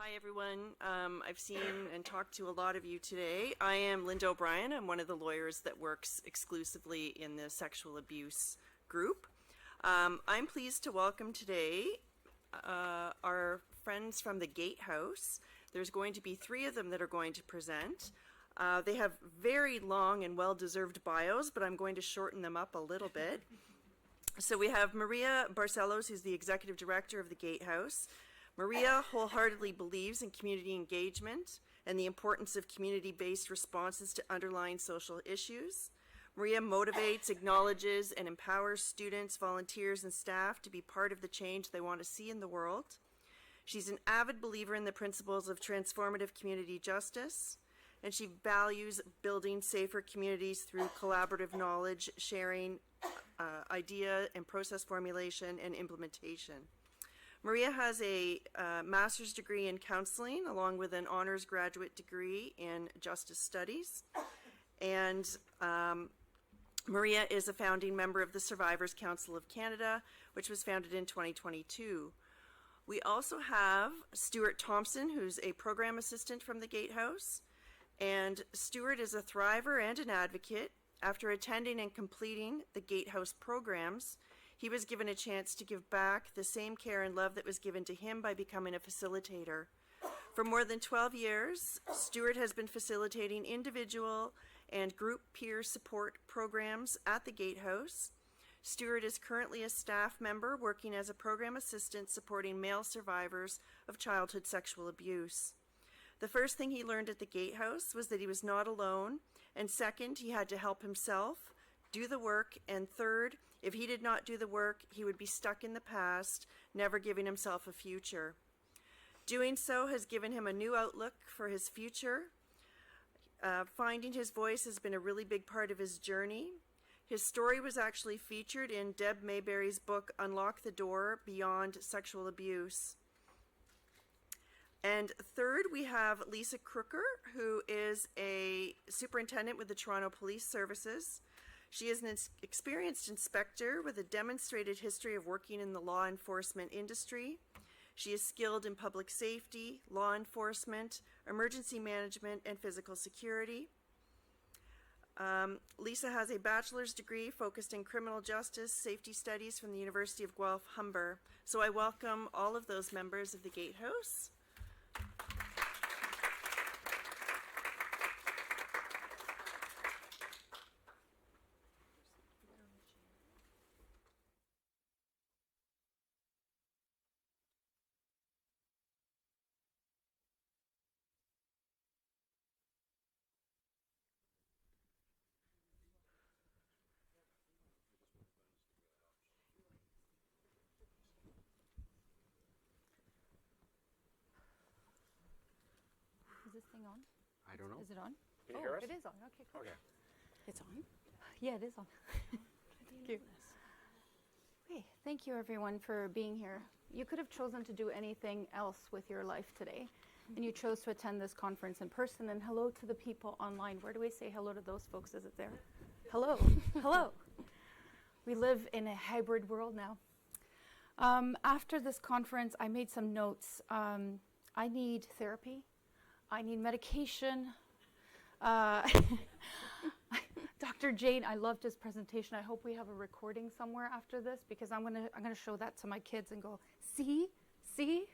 Hi everyone. I've seen and talked to a lot of you today. I am Linda O'Brien. I'm one of the lawyers that works exclusively in the sexual abuse group. I'm pleased to welcome today our friends from the Gatehouse. There's going to be 3 of them that are going to present. They have very long and well-deserved bios, but I'm going to shorten them up a little bit. So we have Maria Barcelos, who's the Executive Director of the Gatehouse. Maria wholeheartedly believes in community engagement and the importance of community-based responses to underlying social issues. Maria motivates, acknowledges, and empowers students, volunteers, and staff to be part of the change they want to see in the world. She's an avid believer in the principles of transformative community justice, and she values building safer communities through collaborative knowledge sharing, idea and process formulation, and implementation. Maria has a master's degree in counseling along with an honors graduate degree in justice studies. And Maria is a founding member of the Survivors Council of Canada, which was founded in 2022. We also have Stuart Thompson, who's a program assistant from the Gatehouse. And Stuart is a thriver and an advocate. After attending and completing the Gatehouse programs, he was given a chance to give back the same care and love that was given to him by becoming a facilitator. For more than 12 years, Stuart has been facilitating individual and group peer support programs at the Gatehouse. Stuart is currently a staff member working as a program assistant supporting male survivors of childhood sexual abuse. The first thing he learned at the Gatehouse was that he was not alone, and second, he had to help himself, do the work, and third, if he did not do the work, he would be stuck in the past, never giving himself a future. Doing so has given him a new outlook for his future. Finding his voice has been a really big part of his journey. His story was actually featured in Deb Mayberry's book, Unlock the Door Beyond Sexual Abuse. And third, we have Lisa Crooker, who is a superintendent with the Toronto Police Services. She is an experienced inspector with a demonstrated history of working in the law enforcement industry. She is skilled in public safety, law enforcement, emergency management, and physical security. Lisa has a bachelor's degree focused in criminal justice, safety studies from the University of Guelph-Humber. So I welcome all of those members of the Gatehouse. Is this thing on? I don't know. Is it on? Can you hear us? It is on. Okay, cool. Okay. It's on? Yeah, it is on. Thank you. Okay, thank you everyone for being here. You could have chosen to do anything else with your life today, and you chose to attend this conference in person. And hello to the people online. Where do we say hello to those folks? Is it there? Hello. Hello. We live in a hybrid world now. After this conference, I made some notes. I need therapy. I need medication. Dr. Jane, I loved his presentation. I hope we have a recording somewhere after this because I'm gonna show that to my kids and go, see? He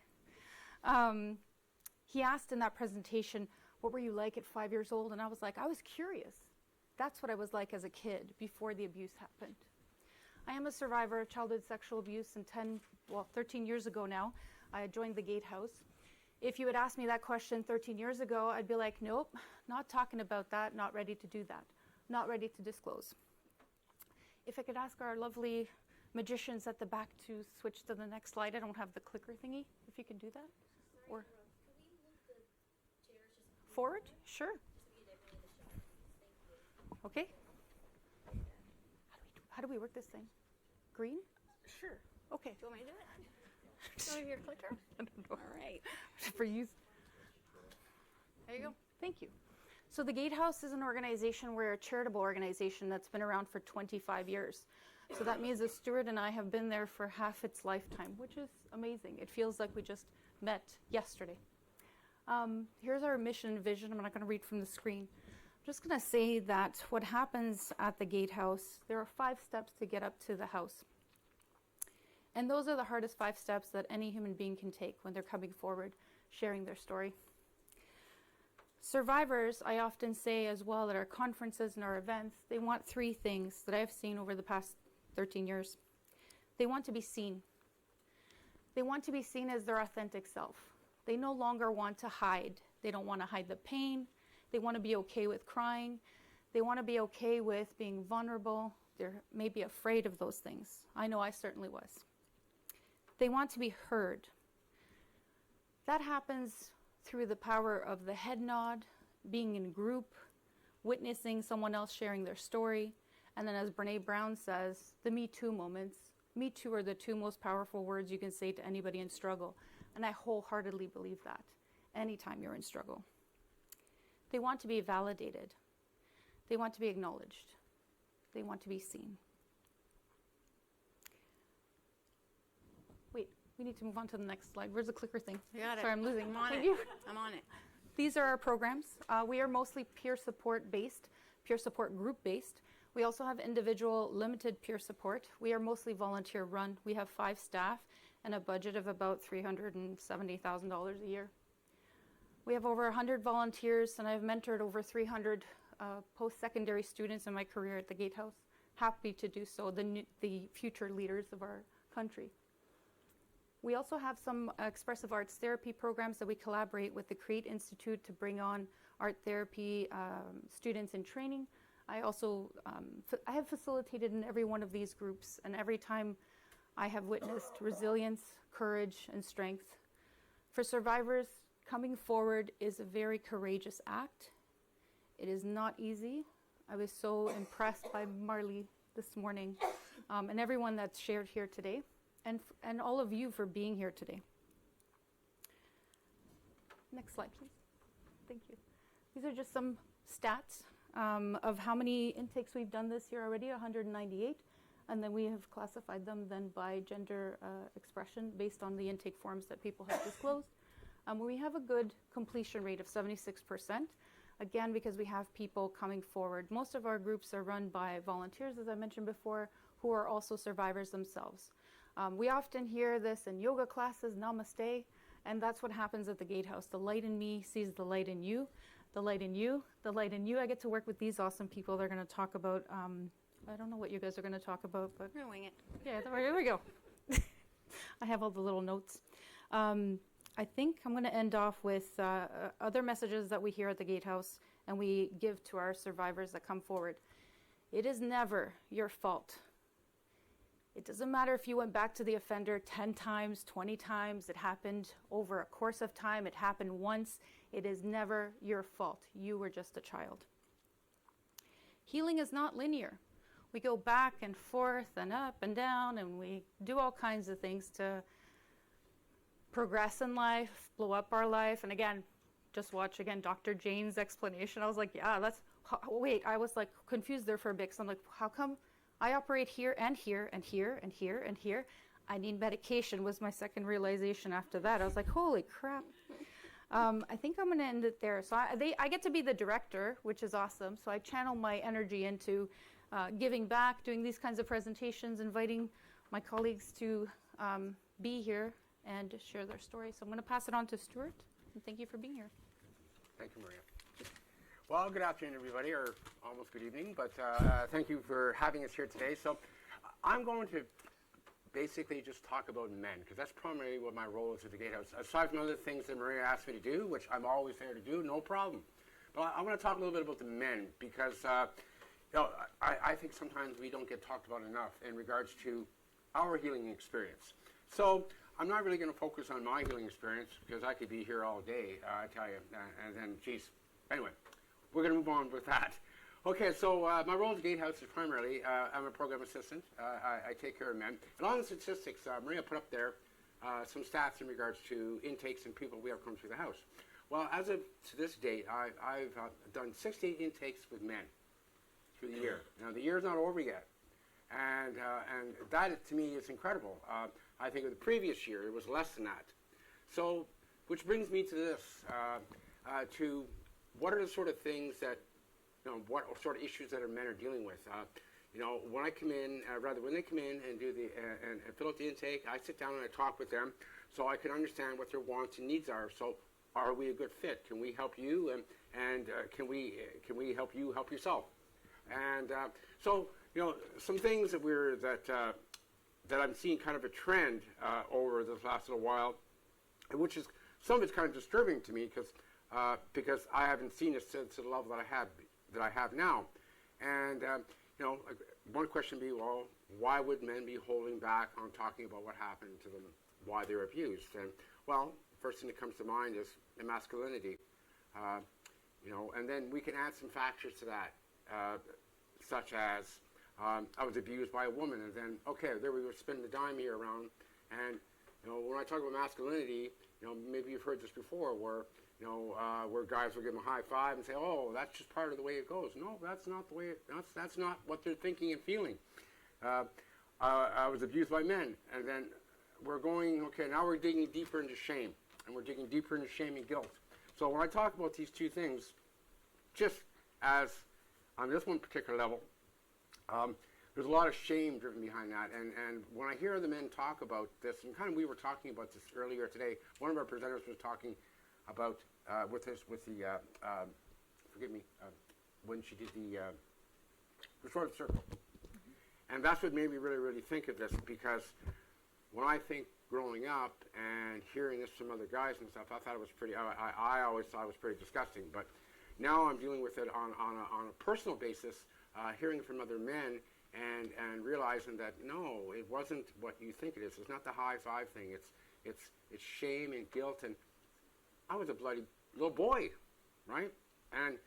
asked in that presentation, what were you like at 5 years old? And I was like, I was curious. That's what I was like as a kid before the abuse happened. I am a survivor of childhood sexual abuse, and 13 years ago now, I joined the Gatehouse. If you had asked me that question 13 years ago, I'd be like, nope, not talking about that, not ready to do that, not ready to disclose. If I could ask our lovely magicians at the back to switch to the next slide. I don't have the clicker thingy, if you can do that. Or can we move the chairs just forward? Sure. Okay. How do we work this thing? Green? Sure. Okay. Do you want me to do it? Do you want your clicker? I don't know. All right. For use. There you go. Thank you. So the Gatehouse is an organization, we're a charitable organization that's been around for 25 years. So that means that Stuart and I have been there for half its lifetime, which is amazing. It feels like we just met yesterday. Here's our mission and vision. I'm not going to read from the screen. I'm just going to say that what happens at the Gatehouse, there are 5 steps to get up to the house. And those are the hardest 5 steps that any human being can take when they're coming forward, sharing their story. Survivors, I often say as well at our conferences and our events, they want 3 things that I've seen over the past 13 years. They want to be seen. They want to be seen as their authentic self. They no longer want to hide. They don't want to hide the pain. They want to be okay with crying. They want to be okay with being vulnerable. They're maybe afraid of those things. I know I certainly was. They want to be heard. That happens through the power of the head nod, being in group, witnessing someone else sharing their story, and then as Brene Brown says, the Me Too moments. Me Too are the 2 most powerful words you can say to anybody in struggle, and I wholeheartedly believe that anytime you're in struggle. They want to be validated. They want to be acknowledged. They want to be seen. Wait, we need to move on to the next slide. Where's the clicker thing? You got it. Sorry, I'm losing. I'm on Thank it. you. I'm on it. These are our programs. We are mostly peer support based, peer support group based. We also have individual limited peer support. We are mostly volunteer run. We have 5 staff and a budget of about $370,000 a year. We have over 100 volunteers, and I've mentored over 300 post-secondary students in my career at the Gatehouse. Happy to do so, the future leaders of our country. We also have some expressive arts therapy programs that we collaborate with the Create Institute to bring on art therapy students in training. I also I have facilitated in every one of these groups, and every time I have witnessed resilience, courage, and strength. For survivors, coming forward is a very courageous act. It is not easy. I was so impressed by Marley this morning and everyone that's shared here today, and all of you for being here today. Next slide, please. Thank you. These are just some stats of how many intakes we've done this year already, 198. And then we have classified them then by gender expression based on the intake forms that people have disclosed. We have a good completion rate of 76%, again, because we have people coming forward. Most of our groups are run by volunteers, as I mentioned before, who are also survivors themselves. We often hear this in yoga classes, namaste, and that's what happens at the Gatehouse. The light in me sees the light in you, the light in you, the light in you. I get to work with these awesome people. They're going to talk about I don't know what you guys are going to talk about, but We're gonna wing it. yeah, there we go. I have all the little notes. I think I'm going to end off with other messages that we hear at the Gatehouse and we give to our survivors that come forward. It is never your fault. It doesn't matter if you went back to the offender 10 times, 20 times. It happened over a course of time. It happened once. It is never your fault. You were just a child. Healing is not linear. We go back and forth and up and down, and we do all kinds of things to progress in life, blow up our life. And again, just watch again Dr. Jane's explanation. I was like, yeah, wait, I was like confused there for a bit. So I'm like, how come I operate here and here and here and here and here? I need medication was my second realization after that. I was like, holy crap. I think I'm going to end it there. So I get to be the director, which is awesome. So I channel my energy into giving back, doing these kinds of presentations, inviting my colleagues to be here and share their story. So I'm going to pass it on to Stuart, and thank you for being here. Thank you, Maria. Well, good afternoon, everybody, or almost good evening, but thank you for having us here today. So I'm going to basically just talk about men, because that's primarily what my role is at the Gatehouse. Aside from other things that Maria asked me to do, which I'm always there to do, no problem. But I want to talk a little bit about the men, because I think sometimes we don't get talked about enough in regards to our healing experience. So I'm not really going to focus on my healing experience, because I could be here all day, I tell you, and then, geez. Anyway, we're going to move on with that. Okay, so my role at the Gatehouse is primarily, I'm a program assistant. I take care of men. And on the statistics, Maria put up there some stats in regards to intakes and people we have come through the house. Well, as of to this date, I've done 68 intakes with men through the year. Now, the year's not over yet. And that, to me, is incredible. I think in the previous year, it was less than that. So which brings me to this, to what are the sort of things that, what sort of issues that men are dealing with. When I come in, when they come in and do and fill out the intake, I sit down and I talk with them so I can understand what their wants and needs are. So, are we a good fit? Can we help you? And can we help you help yourself? And so, some things that I'm seeing kind of a trend over this last little while, which is some of it's kind of disturbing to me because I haven't seen it since the level that I have now. And one question would be, well, why would men be holding back on talking about what happened to them, why they're abused? And well, first thing that comes to mind is masculinity. And then we can add some factors to that, such as I was abused by a woman, and then there we were spinning the dime here around. And when I talk about masculinity, maybe you've heard this before, where guys will give them a high five and say, "Oh, that's just part of the way it goes." No, that's not the way. That's not what they're thinking and feeling. I was abused by men, and then we're going. Okay, now we're digging deeper into shame, and we're digging deeper into shame and guilt. So when I talk about these two things, just as on this one particular level, there's a lot of shame driven behind that. And when I hear the men talk about this, and kind of we were talking about this earlier today, one of our presenters was talking about with the when she did the restorative circle. And that's what made me really, really think of this, because when I think growing up and hearing this from other guys and stuff, I thought it was pretty, I always thought it was pretty disgusting. But now I'm dealing with it on a personal basis, hearing from other men and realizing that, no, it wasn't what you think it is. It's not the high five thing. It's shame and guilt. And I was a bloody little boy, right? And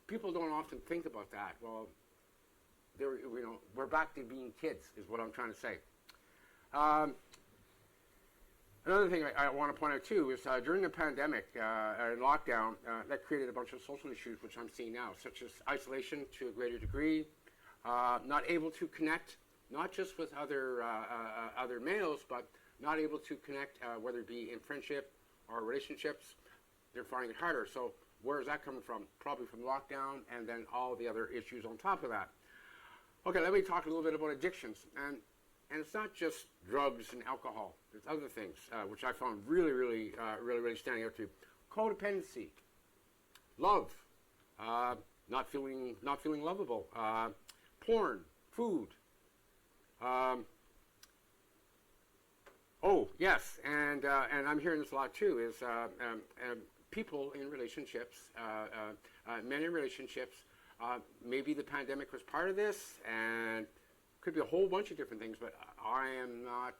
people don't often think about that. Well, we're back to being kids, is what I'm trying to say. Another thing I want to point out too is during the pandemic and lockdown, that created a bunch of social issues, which I'm seeing now, such as isolation to a greater degree, not able to connect, not just with other males, but not able to connect, whether it be in friendship or relationships. They're finding it harder. So where is that coming from? Probably from lockdown and then all the other issues on top of that. Okay, let me talk a little bit about addictions. And it's not just drugs and alcohol. There's other things which I found really standing out to. Codependency, love, not feeling lovable, porn, food. Oh yes, and I'm hearing this a lot too. Is people in relationships, men in relationships. Maybe the pandemic was part of this, and could be a whole bunch of different things, but I'm not,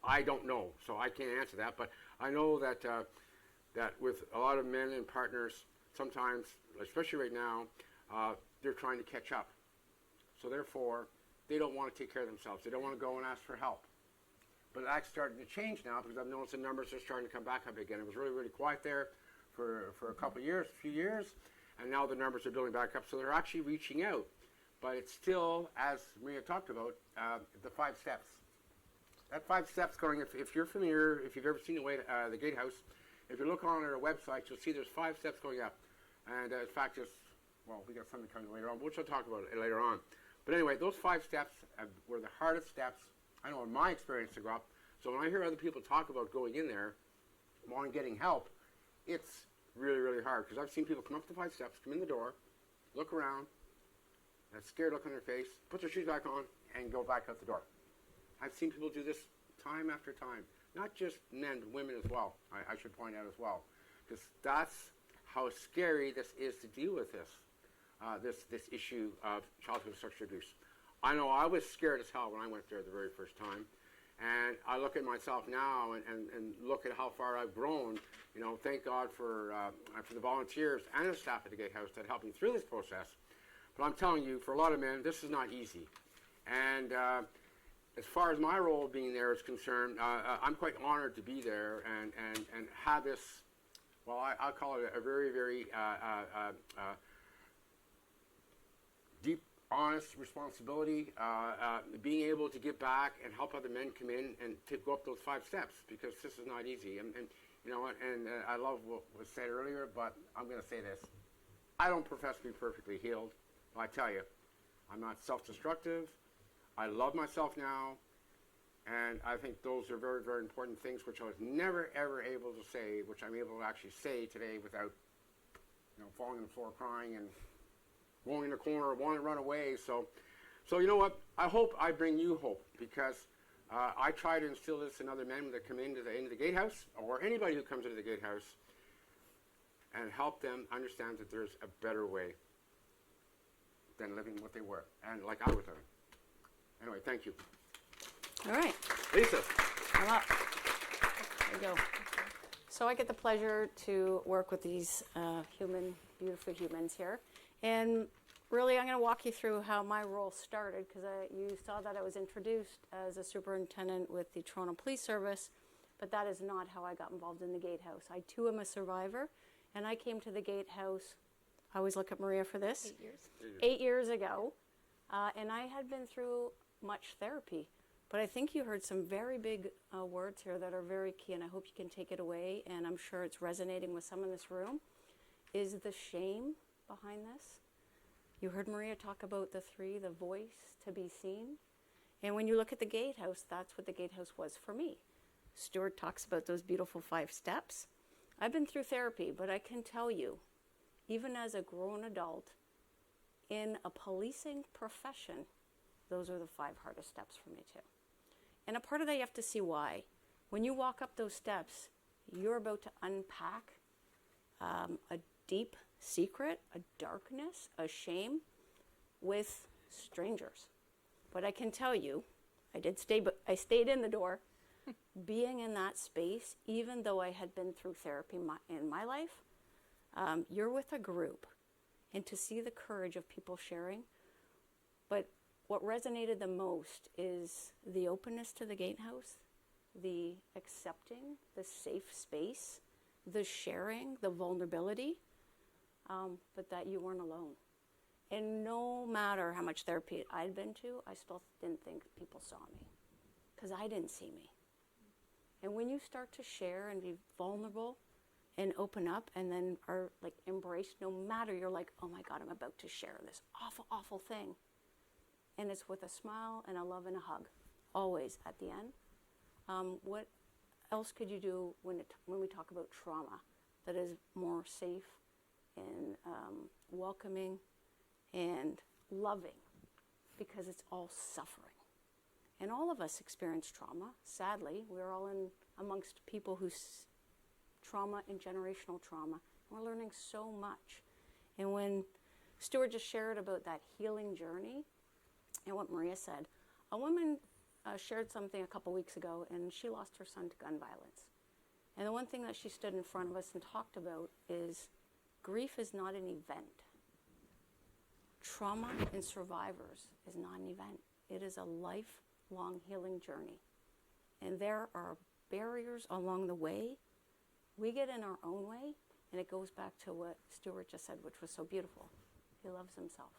I don't know, so I can't answer that, but I know that that with a lot of men and partners, sometimes, especially right now, they're trying to catch up. So therefore, they don't want to take care of themselves. They don't want to go and ask for help. But that's starting to change now, because I've noticed the numbers are starting to come back up again. It was really quiet there for a few years, and now the numbers are building back up, so they're actually reaching out. But it's still, as Maria talked about, the 5 steps. That 5 steps going, if you're familiar, if you've ever seen the Gatehouse, if you look on our website, you'll see there's 5 steps going up. And in fact, we got something coming later on, which I'll talk about it later on. But anyway, those 5 steps were the hardest steps, I know in my experience, to go up. So when I hear other people talk about going in there, and getting help, it's really hard. Because I've seen people come up the 5 steps, come in the door, look around, that scared look on their face, put their shoes back on, and go back out the door. I've seen people do this time after time. Not just men, but women as well, I should point out as well. Because that's how scary this is to deal with this issue of childhood sexual abuse. I know I was scared as hell when I went there the very first time. And I look at myself now and look at how far I've grown. Thank God for the volunteers and the staff at the Gatehouse that helped me through this process. But I'm telling you, for a lot of men, this is not easy. And as far as my role being there is concerned, I'm quite honored to be there and have this, well, I'll call it a very deep honest responsibility, being able to give back and help other men come in and to go up those 5 steps, because this is not easy. And you know what, and I love what was said earlier, but I'm going to say this. I don't profess to be perfectly healed. I tell you, I'm not self-destructive. I love myself now. And I think those are very, very important things which I was never, ever able to say, which I'm able to actually say today without, you know, falling on the floor crying and going in the corner or wanting to run away. So you know what? I hope I bring you hope, because I try to instill this in other men that come into the Gatehouse, or anybody who comes into the Gatehouse, and help them understand that there's a better way than living what they were, and like I was living. Anyway, thank you. All right, Lisa. I'm up. There you go. So I get the pleasure to work with these beautiful humans here. And really, I'm going to walk you through how my role started, because you saw that I was introduced as a superintendent with the Toronto Police Service, but that is not how I got involved in the Gatehouse. I, too, am a survivor, and I came to the Gatehouse, I always look at Maria for this, 8 years. 8 years ago, and I had been through much therapy. But I think you heard some very big words here that are very key, and I hope you can take it away, and I'm sure it's resonating with some in this room, is the shame behind this. You heard Maria talk about the 3, the voice to be seen. And when you look at the Gatehouse, that's what the Gatehouse was for me. Stuart talks about those beautiful 5 steps. I've been through therapy, but I can tell you, even as a grown adult, in a policing profession, those are the 5 hardest steps for me too. And a part of that, you have to see why. When you walk up those steps, you're about to unpack a deep secret, a darkness, a shame with strangers. But I can tell you, I stayed in the door. Being in that space, even though I had been through therapy in my life, you're with a group, and to see the courage of people sharing. But what resonated the most is the openness to the Gatehouse, the accepting, the safe space, the sharing, the vulnerability, but that you weren't alone. And no matter how much therapy I'd been to, I still didn't think people saw me, because I didn't see me. And when you start to share and be vulnerable and open up, and then are like embraced, no matter, you're like, oh my God, I'm about to share this awful, awful thing. And it's with a smile and a love and a hug, always at the end. What else could you do when we talk about trauma that is more safe and welcoming and loving, because it's all suffering. And all of us experience trauma, sadly. We're all amongst people whose trauma and generational trauma. And we're learning so much. And when Stuart just shared about that healing journey, and what Maria said, a woman shared something a couple weeks ago, and she lost her son to gun violence. And the one thing that she stood in front of us and talked about is grief is not an event. Trauma in survivors is not an event. It is a lifelong healing journey. And there are barriers along the way. We get in our own way, and it goes back to what Stuart just said, which was so beautiful. He loves himself.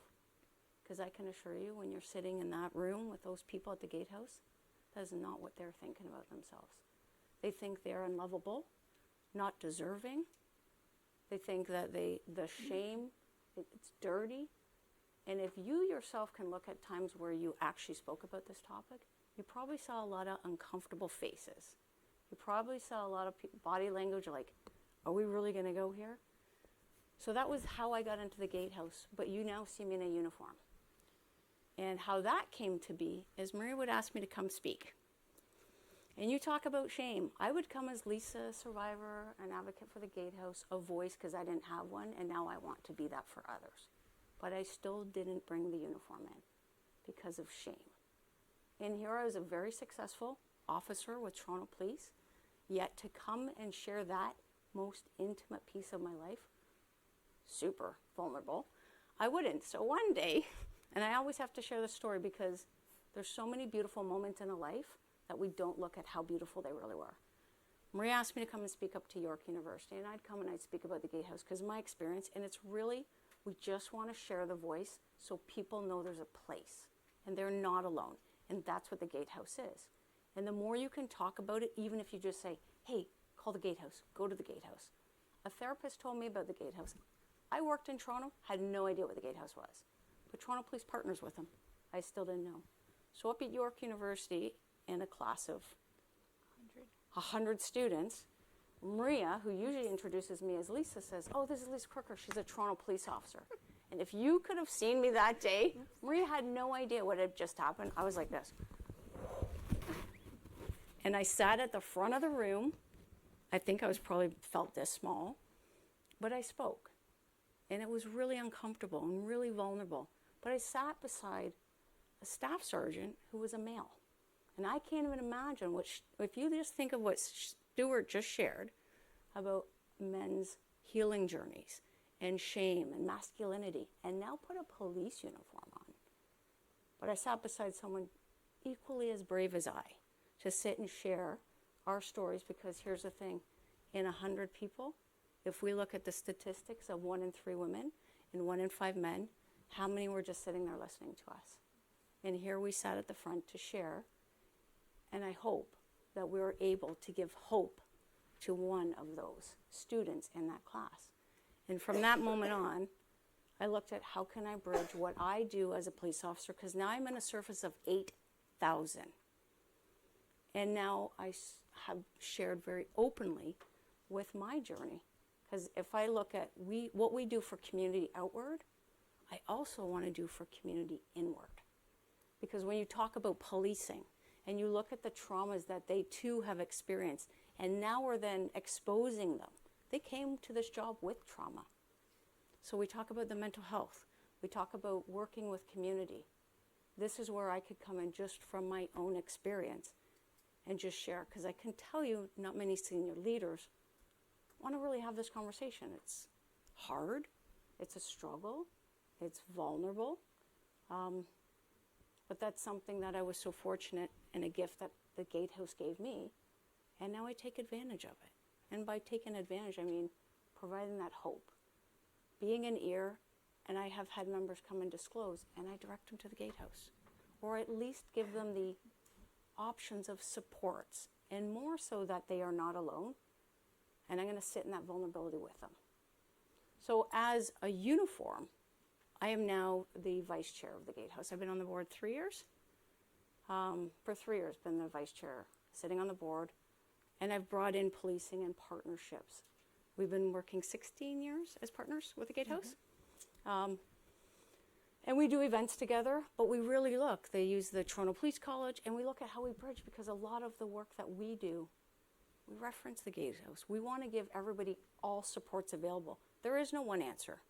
Because I can assure you, when you're sitting in that room with those people at the Gatehouse, that is not what they're thinking about themselves. They think they're unlovable, not deserving. They think that the shame, it's dirty. And if you yourself can look at times where you actually spoke about this topic, you probably saw a lot of uncomfortable faces. You probably saw a lot of body language like, are we really going to go here? So that was how I got into the Gatehouse, but you now see me in a uniform. And how that came to be is Maria would ask me to come speak. And you talk about shame. I would come as Lisa, survivor, an advocate for the Gatehouse, a voice because I didn't have one, and now I want to be that for others. But I still didn't bring the uniform in because of shame. And here I was a very successful officer with Toronto Police, yet to come and share that most intimate piece of my life, super vulnerable, I wouldn't. So one day, and I always have to share this story because there's so many beautiful moments in a life that we don't look at how beautiful they really were. Maria asked me to come and speak up to York University, and I'd come and I'd speak about the Gatehouse because of my experience, and it's really, we just want to share the voice so people know there's a place and they're not alone. And that's what the Gatehouse is. And the more you can talk about it, even if you just say, hey, call the Gatehouse, go to the Gatehouse. A therapist told me about the Gatehouse. I worked in Toronto, had no idea what the Gatehouse was. But Toronto Police partners with them. I still didn't know. So up at York University, in a class of 100 students, Maria, who usually introduces me as Lisa, says, oh, this is Lisa Crooker. She's a Toronto police officer. And if you could have seen me that day, Maria had no idea what had just happened. I was like this. And I sat at the front of the room. I think I was probably felt this small, but I spoke. And it was really uncomfortable and really vulnerable. But I sat beside a staff sergeant who was a male. And I can't even imagine if you just think of what Stuart just shared about men's healing journeys and shame and masculinity, and now put a police uniform on. But I sat beside someone equally as brave as I to sit and share our stories, because here's the thing, in 100 people, if we look at the statistics of 1 in 3 women and 1 in 5 men, how many were just sitting there listening to us? And here we sat at the front to share, and I hope that we were able to give hope to one of those students in that class. And from that moment on, I looked at how can I bridge what I do as a police officer, because now I'm in a service of 8,000. And now I have shared very openly with my journey. Because if I look at what we do for community outward, I also want to do for community inward. Because when you talk about policing and you look at the traumas that they too have experienced, and now we're then exposing them. They came to this job with trauma. So we talk about the mental health. We talk about working with community. This is where I could come in just from my own experience and just share, because I can tell you not many senior leaders want to really have this conversation. It's hard, it's a struggle, it's vulnerable, but that's something that I was so fortunate, and a gift that the Gatehouse gave me, and now I take advantage of it. And by taking advantage, I mean providing that hope, being an ear, and I have had members come and disclose, and I direct them to the Gatehouse, or at least give them the options of supports, and more so that they are not alone, and I'm going to sit in that vulnerability with them. So as a uniform, I am now the vice chair of the Gatehouse. I've been on the board 3 years. For 3 years, been the vice chair, sitting on the board, and I've brought in policing and partnerships. We've been working 16 years as partners with the Gatehouse. And we do events together, but we really look. They use the Toronto Police College, and we look at how we bridge, because a lot of the work that we do, we reference the Gatehouse. We want to give everybody all supports available. There is no one answer.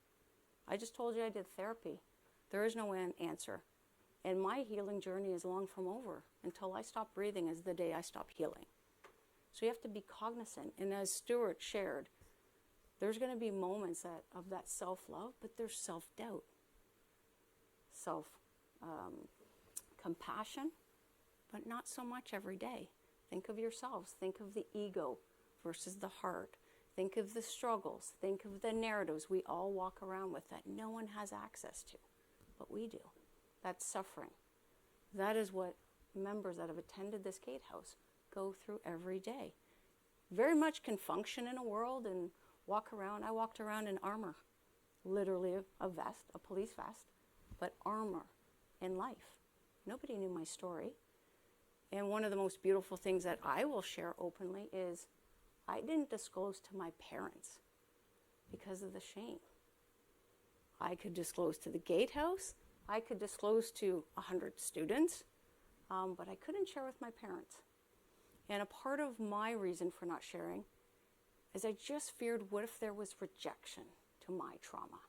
I just told you I did therapy. There is no one answer. And my healing journey is long from over. Until I stop breathing is the day I stop healing. So you have to be cognizant. And as Stuart shared, there's going to be moments of that self-love, but there's self-doubt, self-compassion, but not so much every day. Think of yourselves. Think of the ego versus the heart. Think of the struggles. Think of the narratives we all walk around with that no one has access to, but we do. That's suffering. That is what members that have attended this Gatehouse go through every day. Very much can function in a world and walk around. I walked around in armor, literally a vest, a police vest, but armor in life. Nobody knew my story. And one of the most beautiful things that I will share openly is I didn't disclose to my parents because of the shame. I could disclose to the Gatehouse. I could disclose to 100 students, but I couldn't share with my parents. And a part of my reason for not sharing is I just feared, what if there was rejection to my trauma?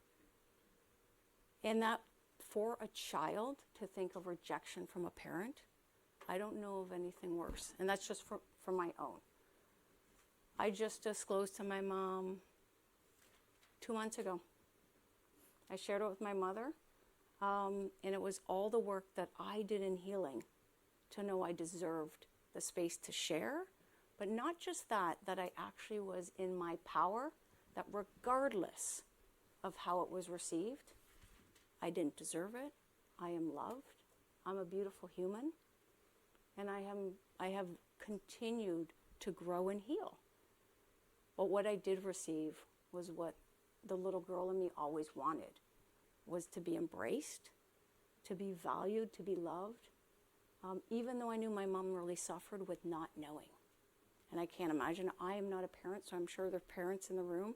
And that for a child to think of rejection from a parent, I don't know of anything worse. And that's just for my own. I just disclosed to my mom 2 months ago. I shared it with my mother, and it was all the work that I did in healing to know I deserved the space to share, but not just that I actually was in my power, that regardless of how it was received, I didn't deserve it. I am loved. I'm a beautiful human. And I have continued to grow and heal. But what I did receive was what the little girl in me always wanted, was to be embraced, to be valued, to be loved, even though I knew my mom really suffered with not knowing. And I can't imagine, I am not a parent, so I'm sure there are parents in the room.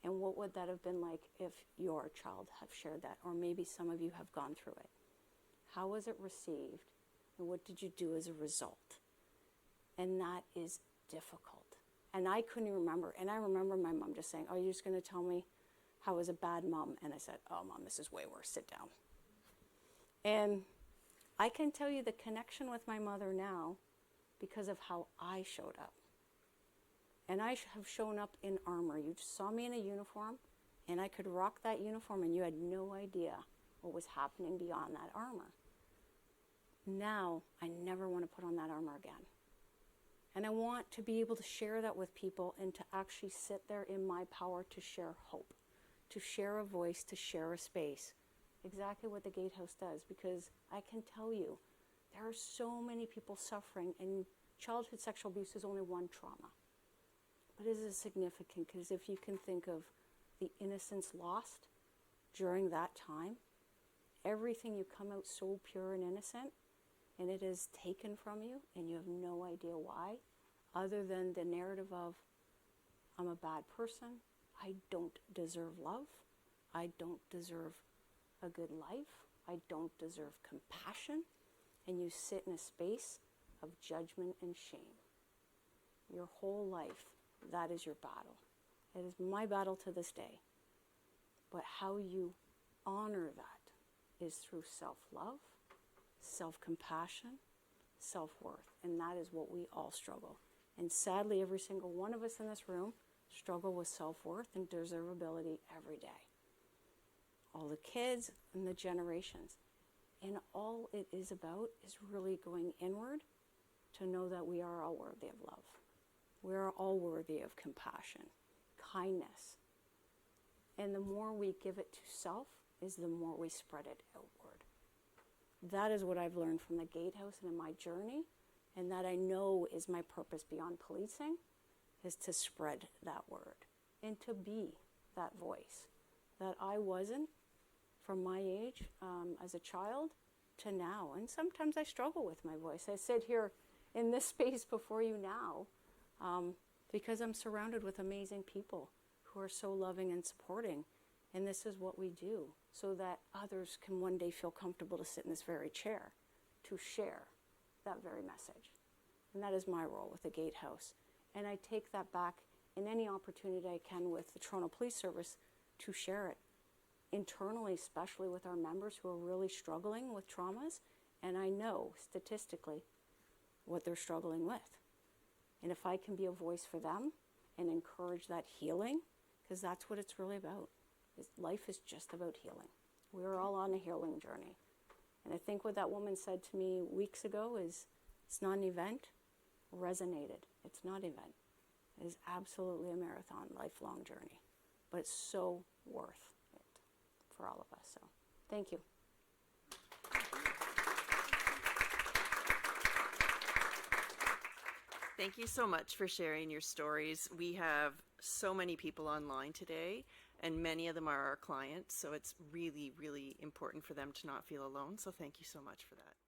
And what would that have been like if your child have shared that, or maybe some of you have gone through it? How was it received, and what did you do as a result? And that is difficult. And I couldn't remember. And I remember my mom just saying, "Are you just going to tell me how I was a bad mom?" And I said, "Oh, Mom, this is way worse. Sit down." And I can tell you the connection with my mother now because of how I showed up. And I have shown up in armor. You just saw me in a uniform, and I could rock that uniform, and you had no idea what was happening beyond that armor. Now, I never want to put on that armor again. And I want to be able to share that with people and to actually sit there in my power to share hope, to share a voice, to share a space. Exactly what the Gatehouse does, because I can tell you, there are so many people suffering, and childhood sexual abuse is only one trauma. But it is significant, because if you can think of the innocence lost during that time, everything, you come out so pure and innocent, and it is taken from you, and you have no idea why, other than the narrative of, I'm a bad person, I don't deserve love, I don't deserve a good life, I don't deserve compassion, and you sit in a space of judgment and shame. Your whole life, that is your battle. It is my battle to this day. But how you honor that is through self-love, self-compassion, self-worth. And that is what we all struggle. And sadly, every single one of us in this room struggle with self-worth and deservability every day. All the kids and the generations. And all it is about is really going inward to know that we are all worthy of love. We are all worthy of compassion, kindness. And the more we give it to self is the more we spread it outward. That is what I've learned from the Gatehouse and in my journey, and that I know is my purpose beyond policing, is to spread that word and to be that voice that I wasn't from my age as a child to now. And sometimes I struggle with my voice. I sit here in this space before you now because I'm surrounded with amazing people who are so loving and supporting. And this is what we do so that others can one day feel comfortable to sit in this very chair to share that very message. And that is my role with the Gatehouse. And I take that back in any opportunity I can with the Toronto Police Service to share it internally, especially with our members who are really struggling with traumas. And I know statistically what they're struggling with. And if I can be a voice for them and encourage that healing, because that's what it's really about. Life is just about healing. We're all on a healing journey. And I think what that woman said to me weeks ago is, it's not an event, resonated. It's not an event. It is absolutely a marathon, lifelong journey. But it's so worth it for all of us. So thank you. Thank you so much for sharing your stories. We have so many people online today, and many of them are our clients, so it's really, really important for them to not feel alone. So thank you so much for that.